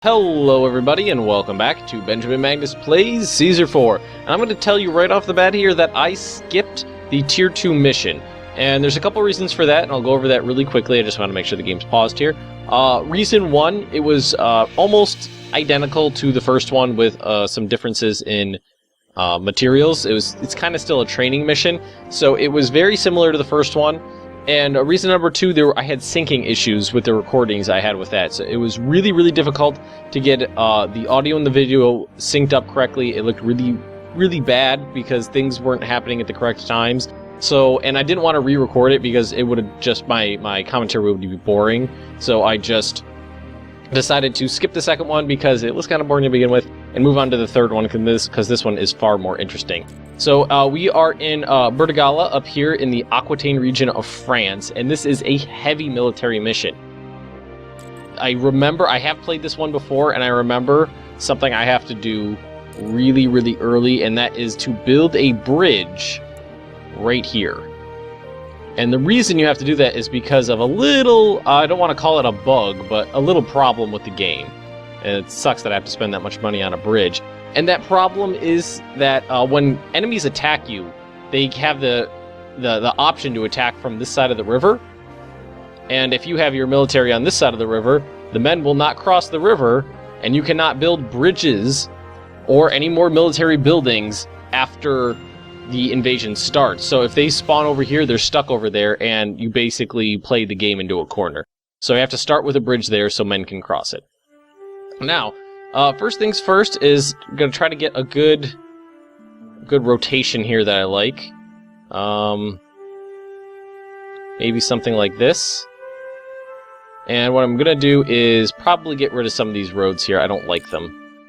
Hello everybody and welcome back to Benjamin Magnus Plays Caesar 4. And I'm going to tell you right off the bat here that I skipped the Tier 2 mission. And there's a couple reasons for that, and I'll go over that really quickly. I just want to make sure the game's paused here. Reason 1, it was almost identical to the first one with some differences in materials. It's kind of still a training mission, so it was very similar to the first one. And reason number 2, I had syncing issues with the recordings I had with that. So it was really, really difficult to get the audio and the video synced up correctly. It looked really, really bad because things weren't happening at the correct times. So, and I didn't want to re-record it because it would have just, my commentary would be boring. So I just decided to skip the second one because it was kind of boring to begin with and move on to the third one because this one is far more interesting. So we are in Burdigala up here in the Aquitaine region of France, and this is a heavy military mission. I remember, I have played this one before, and I remember something I have to do really, really early, and that is to build a bridge right here. And the reason you have to do that is because of a little, I don't want to call it a bug, but a little problem with the game. And it sucks that I have to spend that much money on a bridge. And that problem is that when enemies attack you, they have the option to attack from this side of the river. And if you have your military on this side of the river, the men will not cross the river, and you cannot build bridges or any more military buildings after the invasion starts. So if they spawn over here, they're stuck over there, and you basically play the game into a corner. So you have to start with a bridge there so men can cross it. Now, first things first is I'm going to try to get a good rotation here that I like. Maybe something like this. And what I'm going to do is probably get rid of some of these roads here. I don't like them.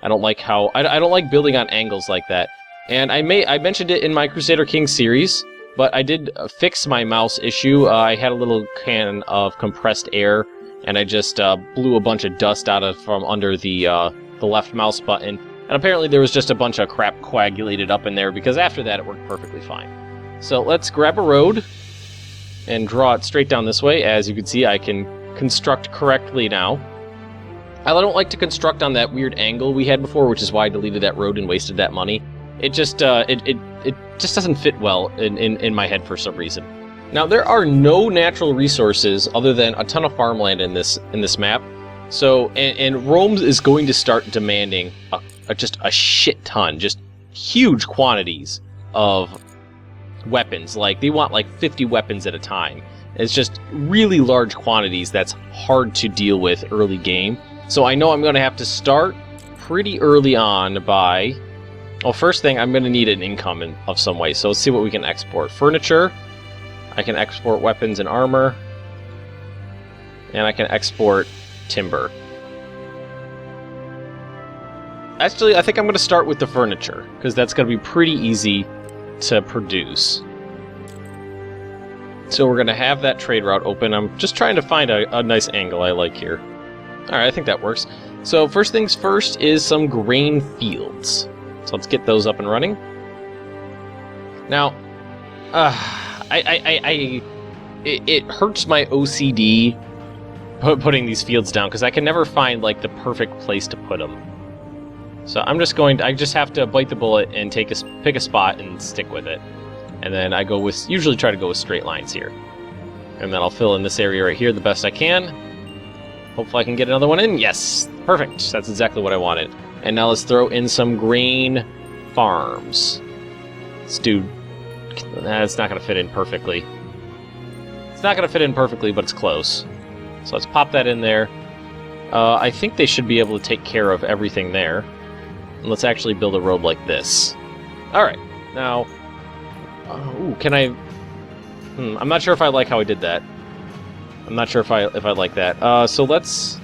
I don't like how... I don't like building on angles like that. And I mentioned it in my Crusader Kings series, but I did fix my mouse issue. I had a little can of compressed air, and I just blew a bunch of dust out from under the left mouse button. And apparently there was just a bunch of crap coagulated up in there, because after that it worked perfectly fine. So let's grab a road and draw it straight down this way. As you can see, I can construct correctly now. I don't like to construct on that weird angle we had before, which is why I deleted that road and wasted that money. It just it just doesn't fit well in my head for some reason. Now, there are no natural resources other than a ton of farmland in this map. So, and Rome is going to start demanding just a shit ton, just huge quantities of weapons. Like, they want like 50 weapons at a time. It's just really large quantities that's hard to deal with early game. So I know I'm going to have to start pretty early on by... Well, first thing, I'm going to need an income of some way. So let's see what we can export. Furniture. I can export weapons and armor. And I can export timber. Actually, I think I'm going to start with the furniture, because that's going to be pretty easy to produce. So we're going to have that trade route open. I'm just trying to find a nice angle I like here. Alright, I think that works. So first things first is some grain fields. So let's get those up and running. Now, it hurts my OCD putting these fields down, because I can never find like the perfect place to put them. So I just have to bite the bullet and pick a spot and stick with it. And then I usually try to go with straight lines here. And then I'll fill in this area right here the best I can. Hopefully I can get another one in. Yes, perfect. That's exactly what I wanted. And now let's throw in some grain farms. It's not going to fit in perfectly. It's not going to fit in perfectly, but it's close. So let's pop that in there. I think they should be able to take care of everything there. And let's actually build a road like this. Alright, now... ooh, can I... I'm not sure if I like how I did that. I'm not sure if I like that. So let's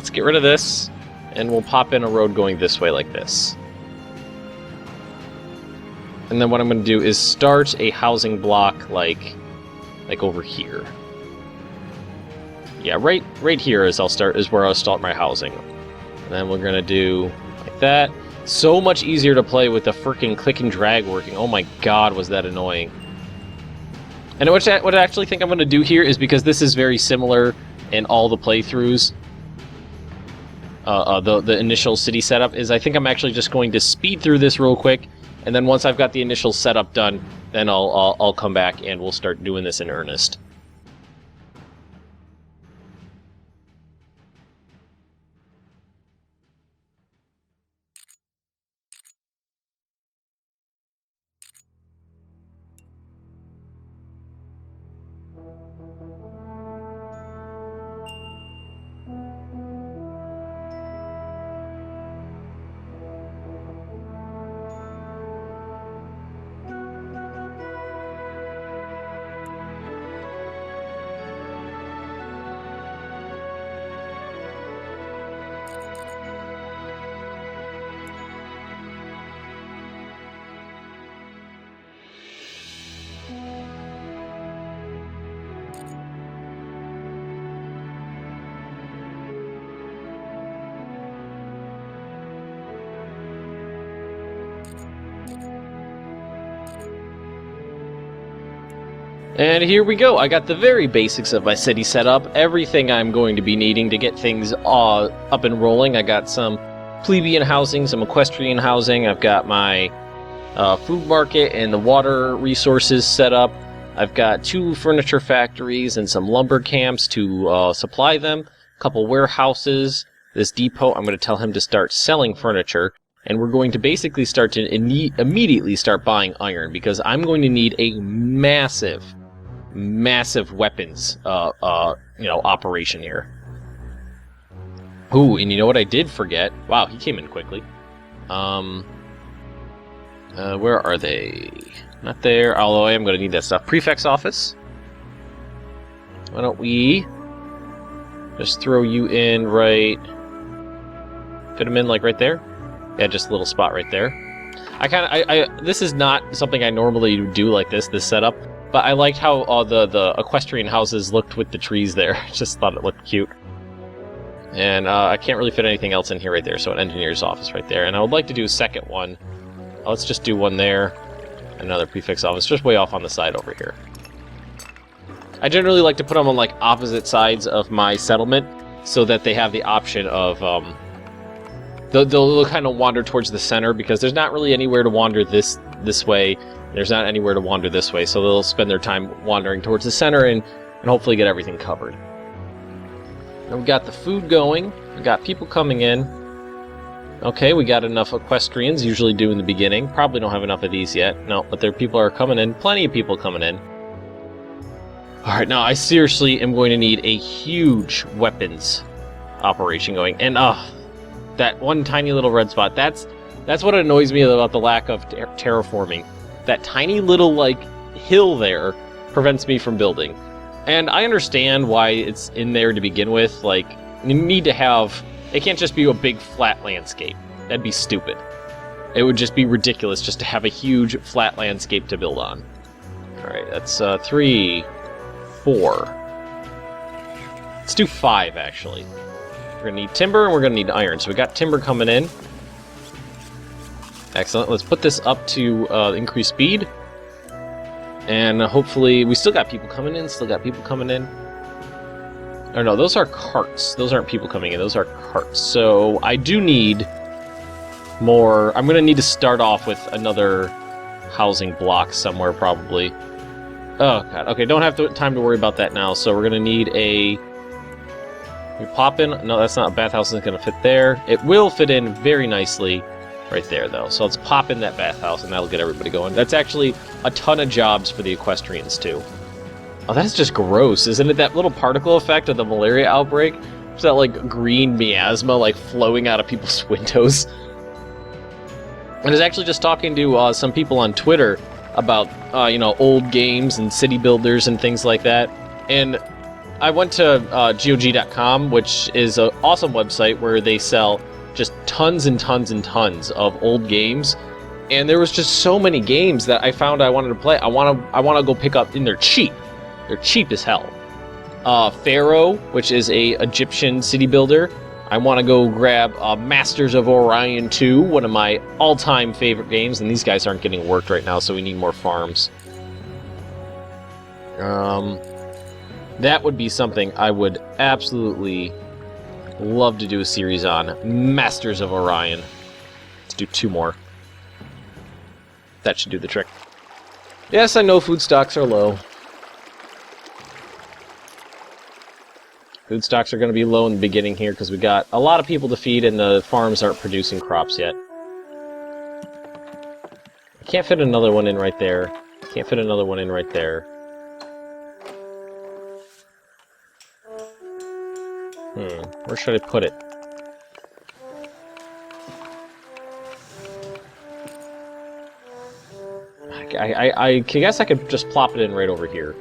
get rid of this, and we'll pop in a road going this way like this. And then what I'm going to do is start a housing block like over here. Yeah, right here is where I'll start my housing. And then we're going to do like that. So much easier to play with the freaking click and drag working. Oh my god, was that annoying. And what I actually think I'm going to do here is, because this is very similar in all the playthroughs, the initial city setup, is I think I'm actually just going to speed through this real quick, and then once I've got the initial setup done, then I'll come back and we'll start doing this in earnest. And here we go. I got the very basics of my city set up, everything I'm going to be needing to get things up and rolling. I got some plebeian housing, some equestrian housing. I've got my food market and the water resources set up. I've got 2 furniture factories and some lumber camps to supply them, a couple warehouses, this depot. I'm going to tell him to start selling furniture, and we're going to basically start to immediately start buying iron, because I'm going to need a massive weapons operation here. Ooh, and you know what I did forget? Wow, he came in quickly. Where are they? Not there, although I am going to need that stuff. Prefect's office. Why don't we just throw you in right... Fit him in like right there? Yeah, just a little spot right there. This is not something I normally do like this setup, but I liked how the equestrian houses looked with the trees there. I just thought it looked cute. And I can't really fit anything else in here right there, so an engineer's office right there. And I would like to do a second one. Let's just do one there. Another prefix office, just way off on the side over here. I generally like to put them on like opposite sides of my settlement, so that they have the option of... They'll kind of wander towards the center, because there's not really anywhere to wander this way. There's not anywhere to wander this way, so they'll spend their time wandering towards the center and hopefully get everything covered. And we got the food going. We got people coming in. Okay, we got enough equestrians, usually do in the beginning. Probably don't have enough of these yet. No, but there people are coming in. Plenty of people coming in. Alright, now I seriously am going to need a huge weapons operation going. And, that one tiny little red spot, that's what annoys me about the lack of terraforming. That tiny little, like, hill there prevents me from building. And I understand why it's in there to begin with. Like, you need to have... It can't just be a big flat landscape. That'd be stupid. It would just be ridiculous just to have a huge flat landscape to build on. Alright, that's 3, 4. Let's do 5, actually. We're going to need timber, and we're going to need iron. So we got timber coming in. Excellent. Let's put this up to increase speed. And hopefully... We still got people coming in. Oh, no, those are carts. Those aren't people coming in. Those are carts. So I do need more... I'm going to need to start off with another housing block somewhere, probably. Oh, God. Okay, don't have time to worry about that now. So we're going to need a... We pop in... No, that's not... Bathhouse isn't going to fit there. It will fit in very nicely right there, though. So let's pop in that bathhouse, and that'll get everybody going. That's actually a ton of jobs for the equestrians, too. Oh, that's just gross, isn't it? That little particle effect of the malaria outbreak? Is that, like, green miasma, like, flowing out of people's windows? I was actually just talking to some people on Twitter about, old games and city builders and things like that. And I went to GOG.com, which is an awesome website where they sell just tons and tons and tons of old games. And there was just so many games that I found I wanted to play. I want to go pick up, and they're cheap. They're cheap as hell. Pharaoh, which is a Egyptian city builder. I want to go grab Masters of Orion 2, one of my all-time favorite games, and these guys aren't getting worked right now, so we need more farms. That would be something I would absolutely Love to do a series on Masters of Orion. Let's do 2 more. That should do the trick. Yes, I know food stocks are low. Food stocks are going to be low in the beginning here because we got a lot of people to feed and the farms aren't producing crops yet. I can't fit another one in right there. Can't fit another one in right there. Where should I put it? I guess I could just plop it in right over here.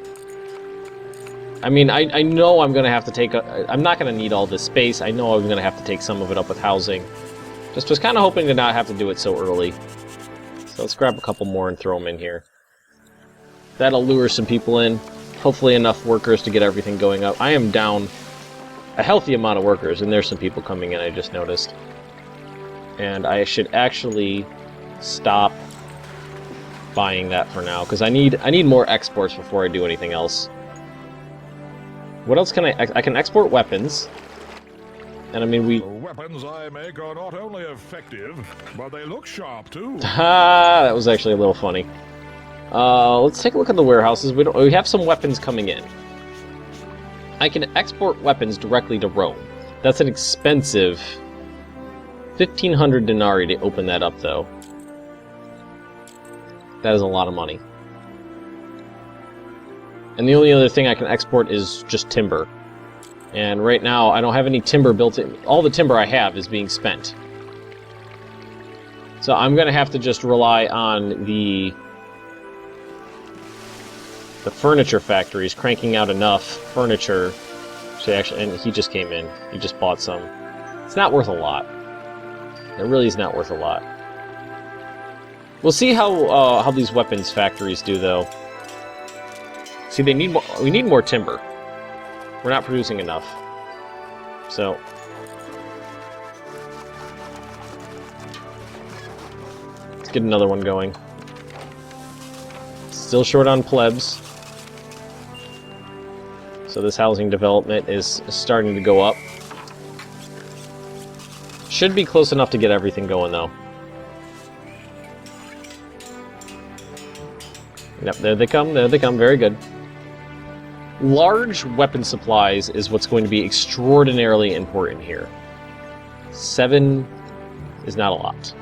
I mean, I know I'm going to have to take... I'm not going to need all this space. I know I'm going to have to take some of it up with housing. Just was kind of hoping to not have to do it so early. So let's grab a couple more and throw them in here. That'll lure some people in. Hopefully enough workers to get everything going up. I am down a healthy amount of workers, and there's some people coming in, I just noticed. And I should actually stop buying that for now, because I need more exports before I do anything else. What else can I can export weapons. And I mean, The weapons I make are not only effective, but they look sharp too. Ha! That was actually a little funny. Let's take a look at the warehouses. We have some weapons coming in. I can export weapons directly to Rome. That's an expensive 1,500 denarii to open that up, though. That is a lot of money. And the only other thing I can export is just timber. And right now, I don't have any timber built in. All the timber I have is being spent. So I'm going to have to just rely on the furniture factories cranking out enough furniture. And he just came in. He just bought some. It's not worth a lot. It really is not worth a lot. We'll see how these weapons factories do, though. See, they need more. We need more timber. We're not producing enough. So let's get another one going. Still short on plebs. So this housing development is starting to go up. Should be close enough to get everything going, though. Yep, there they come, very good. Large weapon supplies is what's going to be extraordinarily important here. 7 is not a lot.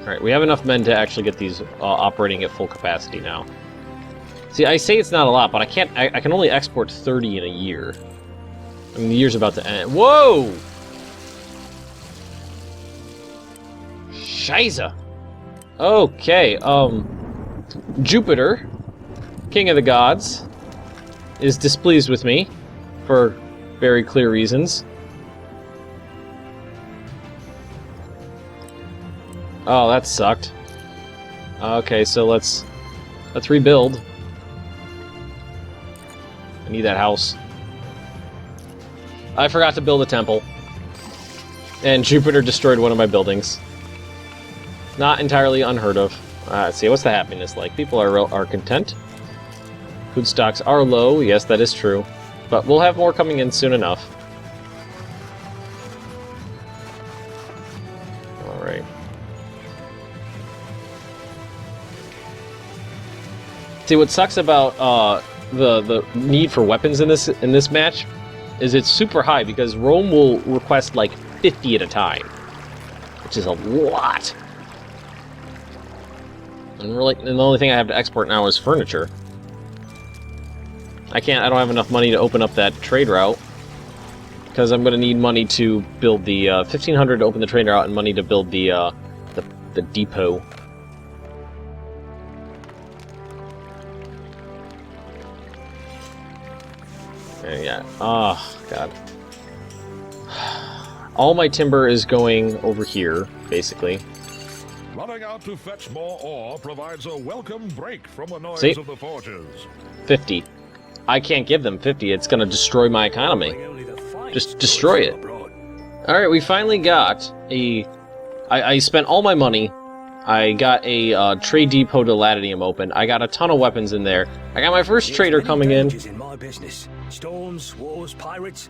Alright, we have enough men to actually get these operating at full capacity now. See, I say it's not a lot, but I can only export 30 in a year. I mean, the year's about to end. Whoa! Scheiße! Okay, Jupiter, King of the Gods, is displeased with me, for very clear reasons. Oh, that sucked. Okay, so let's rebuild. I need that house. I forgot to build a temple. And Jupiter destroyed one of my buildings. Not entirely unheard of. Let's see, what's the happiness like? People are content. Food stocks are low, yes, that is true. But we'll have more coming in soon enough. Alright. See, what sucks about the need for weapons in this match is it's super high because Rome will request like 50 at a time, which is a lot. And the only thing I have to export now is furniture. I don't have enough money to open up that trade route because I'm going to need money to build the 1,500 to open the trade route and money to build the depot. Yeah. Oh, God. All my timber is going over here, basically. Running out to fetch more ore provides a welcome break from the noise of the forges. 50. I can't give them 50. It's going to destroy my economy. Just destroy it. Alright, we finally got a... I spent all my money I got a trade depot to Latinium open. I got a ton of weapons in there. I got my first trader coming in. My business. Storms, wars, pirates,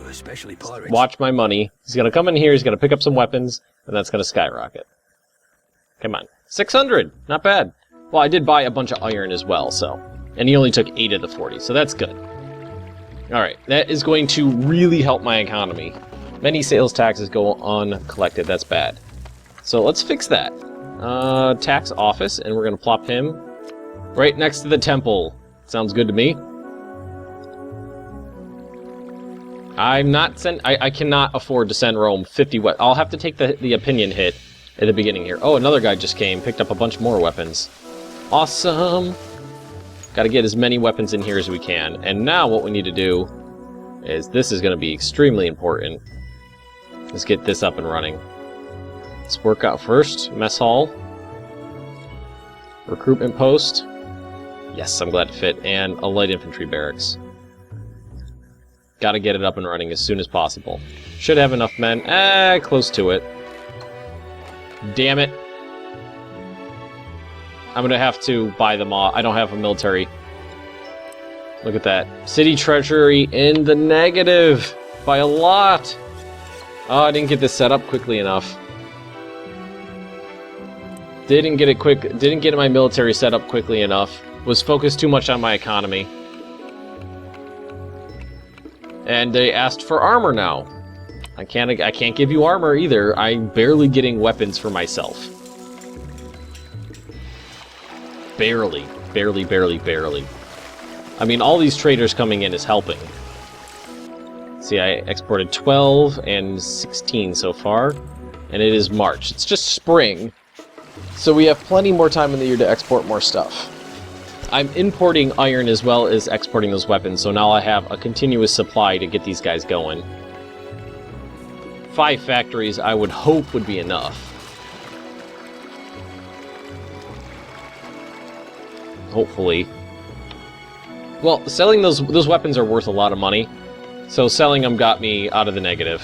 especially pirates. Watch my money. He's gonna come in here, he's gonna pick up some weapons, and that's gonna skyrocket. Come on. 600! Not bad. Well, I did buy a bunch of iron as well, so. And he only took 8 of the 40, so that's good. Alright, that is going to really help my economy. Many sales taxes go uncollected, that's bad. So let's fix that. Tax office, and we're gonna plop him right next to the temple. Sounds good to me. I'm not I cannot afford to send Rome 50 I'll have to take the opinion hit at the beginning here. Oh, another guy just came, picked up a bunch more weapons. Awesome! Gotta get as many weapons in here as we can. And now what we need to do is, this is gonna be extremely important. Let's get this up and running. Let's work out first. Mess hall. Recruitment post. Yes, I'm glad to fit. And a light infantry barracks. Gotta get it up and running as soon as possible. Should have enough men. Close to it. Damn it. I'm gonna have to buy them all. I don't have a military. Look at that. City treasury in the negative by a lot. Oh, I didn't get this set up quickly enough. Didn't get my military set up quickly enough. Was focused too much on my economy. And they asked for armor now. I can't give you armor either. I'm barely getting weapons for myself. Barely. Barely, barely, barely. I mean, all these traders coming in is helping. See, I exported 12 and 16 so far. And it is March. It's just spring. So we have plenty more time in the year to export more stuff. I'm importing iron as well as exporting those weapons, so now I have a continuous supply to get these guys going. 5 factories I would hope would be enough. Hopefully. Well, selling those weapons are worth a lot of money, so selling them got me out of the negative.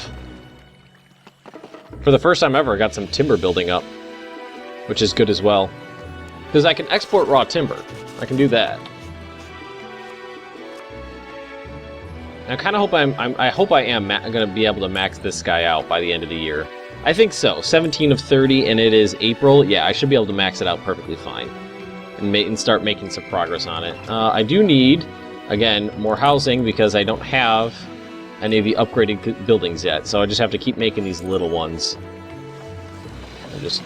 For the first time ever, I got some timber building up, which is good as well. Because I can export raw timber. I can do that. I kind of hope I am going to be able to max this guy out by the end of the year. I think so. 17 of 30, and it is April. Yeah, I should be able to max it out perfectly fine. And start making some progress on it. I do need, again, more housing because I don't have any of the upgraded buildings yet. So I just have to keep making these little ones. And just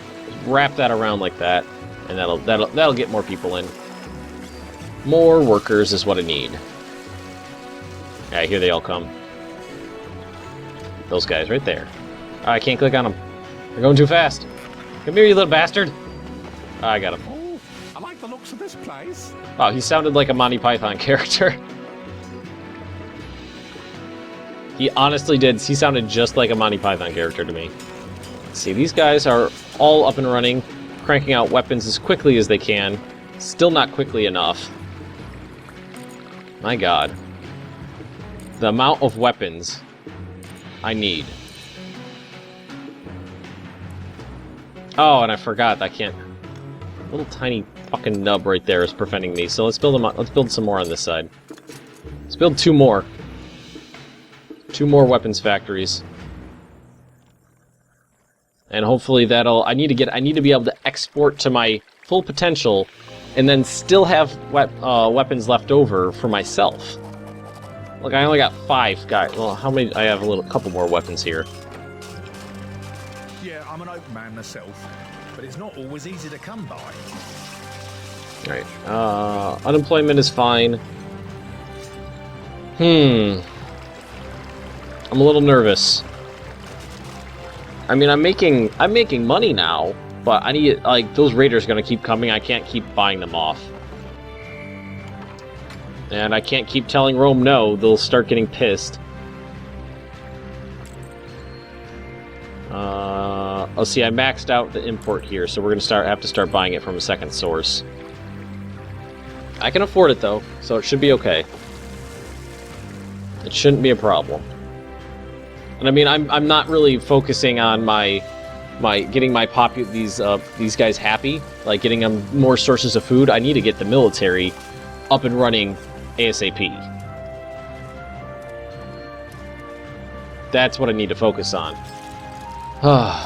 wrap that around like that, and that'll get more people in. More workers is what I need. Yeah, here they all come. Those guys right there. Oh, I can't click on them. They're going too fast. Come here, you little bastard. Oh, I got him. Oh, I like the looks of this place. Wow, he sounded like a Monty Python character. He honestly did. He sounded just like a Monty Python character to me. Let's see, these guys are all up and running, cranking out weapons as quickly as they can. Still not quickly enough. My god. The amount of weapons I need. Oh, and I forgot I can't. Little tiny fucking nub right there is preventing me. So let's build them up. Let's build some more on this side. Let's build 2 more. 2 more weapons factories. And hopefully that'll. I need to be able to export to my full potential, and then still have weapons left over for myself. Look, I only got 5 guys. Well, how many? I have a couple more weapons here. Yeah, I'm an open man myself, but it's not always easy to come by. Alright, unemployment is fine. I'm a little nervous. I mean, I'm making money now, but I need, like, those raiders are gonna keep coming. I can't keep buying them off. And I can't keep telling Rome no, they'll start getting pissed. Oh, see, I maxed out the import here, so we're gonna have to start buying it from a second source. I can afford it though, so it should be okay. It shouldn't be a problem. And I mean, I'm not really focusing on my getting my these guys happy, like getting them more sources of food, I need to get the military up and running ASAP. That's what I need to focus on.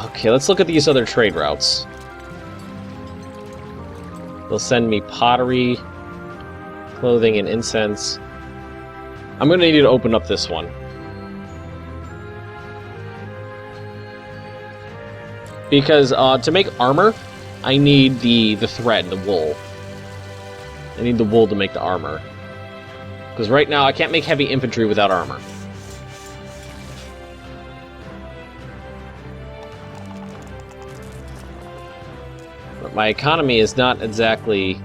Okay, let's look at these other trade routes. They'll send me pottery, clothing, and incense. I'm going to need to open up this one. Because to make armor, I need the thread, the wool. I need the wool to make the armor. Because right now, I can't make heavy infantry without armor. But my economy is not exactly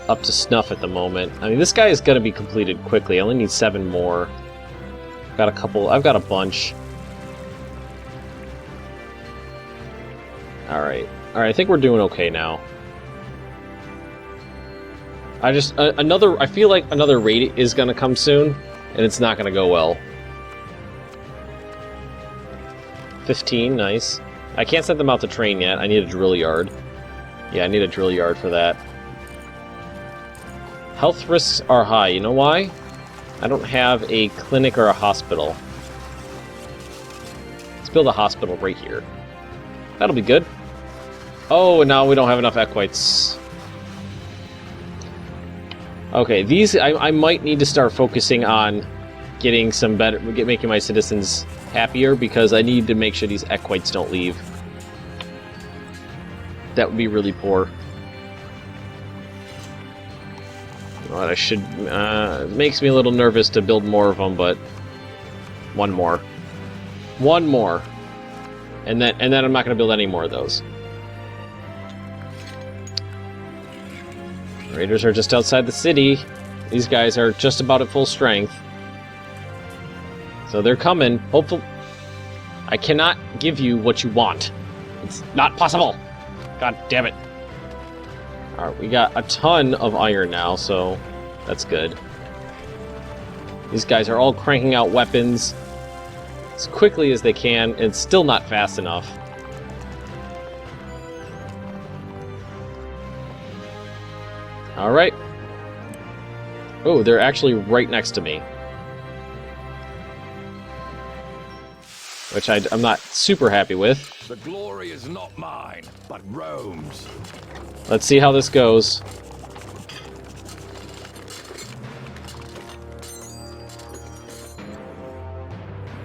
up to snuff at the moment. I mean, this guy is going to be completed quickly. I only need 7 more. I've got a bunch. Alright, I think we're doing okay now. I feel like another raid is gonna come soon, and it's not gonna go well. 15, nice. I can't send them out to train yet, I need a drill yard. Yeah, I need a drill yard for that. Health risks are high, you know why? I don't have a clinic or a hospital. Let's build a hospital right here. That'll be good. Oh, and now we don't have enough equites. Okay, these I might need to start focusing on getting some better, making my citizens happier, because I need to make sure these equites don't leave. That would be really poor. You know what, I should. It makes me a little nervous to build more of them, but one more, and then I'm not going to build any more of those. Raiders are just outside the city. These guys are just about at full strength. So they're coming. Hopefully, I cannot give you what you want. It's not possible. God damn it. Alright, we got a ton of iron now, so that's good. These guys are all cranking out weapons as quickly as they can. It's still not fast enough. Alright. Oh, they're actually right next to me. Which I'm not super happy with. The glory is not mine, but Rome's. Let's see how this goes.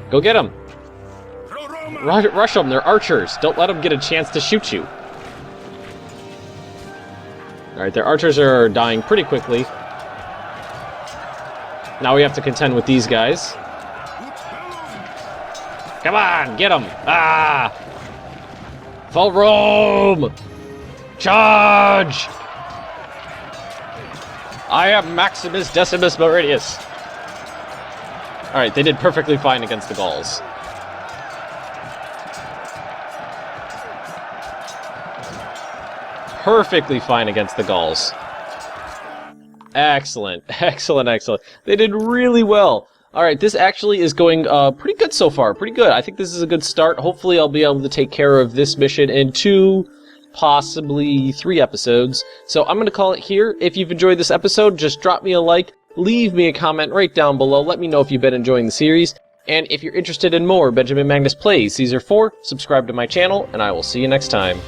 Go get them! Rush them, they're archers! Don't let them get a chance to shoot you. Alright, their archers are dying pretty quickly. Now we have to contend with these guys. Come on, get them! Ah! For Rome! Charge! I am Maximus Decimus Meridius. Alright, they did perfectly fine against the Gauls. Perfectly fine against the Gauls. Excellent, excellent, excellent. They did really well. Alright, this actually is going pretty good so far. Pretty good. I think this is a good start. Hopefully I'll be able to take care of this mission in 2, possibly 3 episodes. So I'm going to call it here. If you've enjoyed this episode, just drop me a like, leave me a comment right down below. Let me know if you've been enjoying the series. And if you're interested in more Benjamin Magnus Plays Caesar 4, subscribe to my channel, and I will see you next time.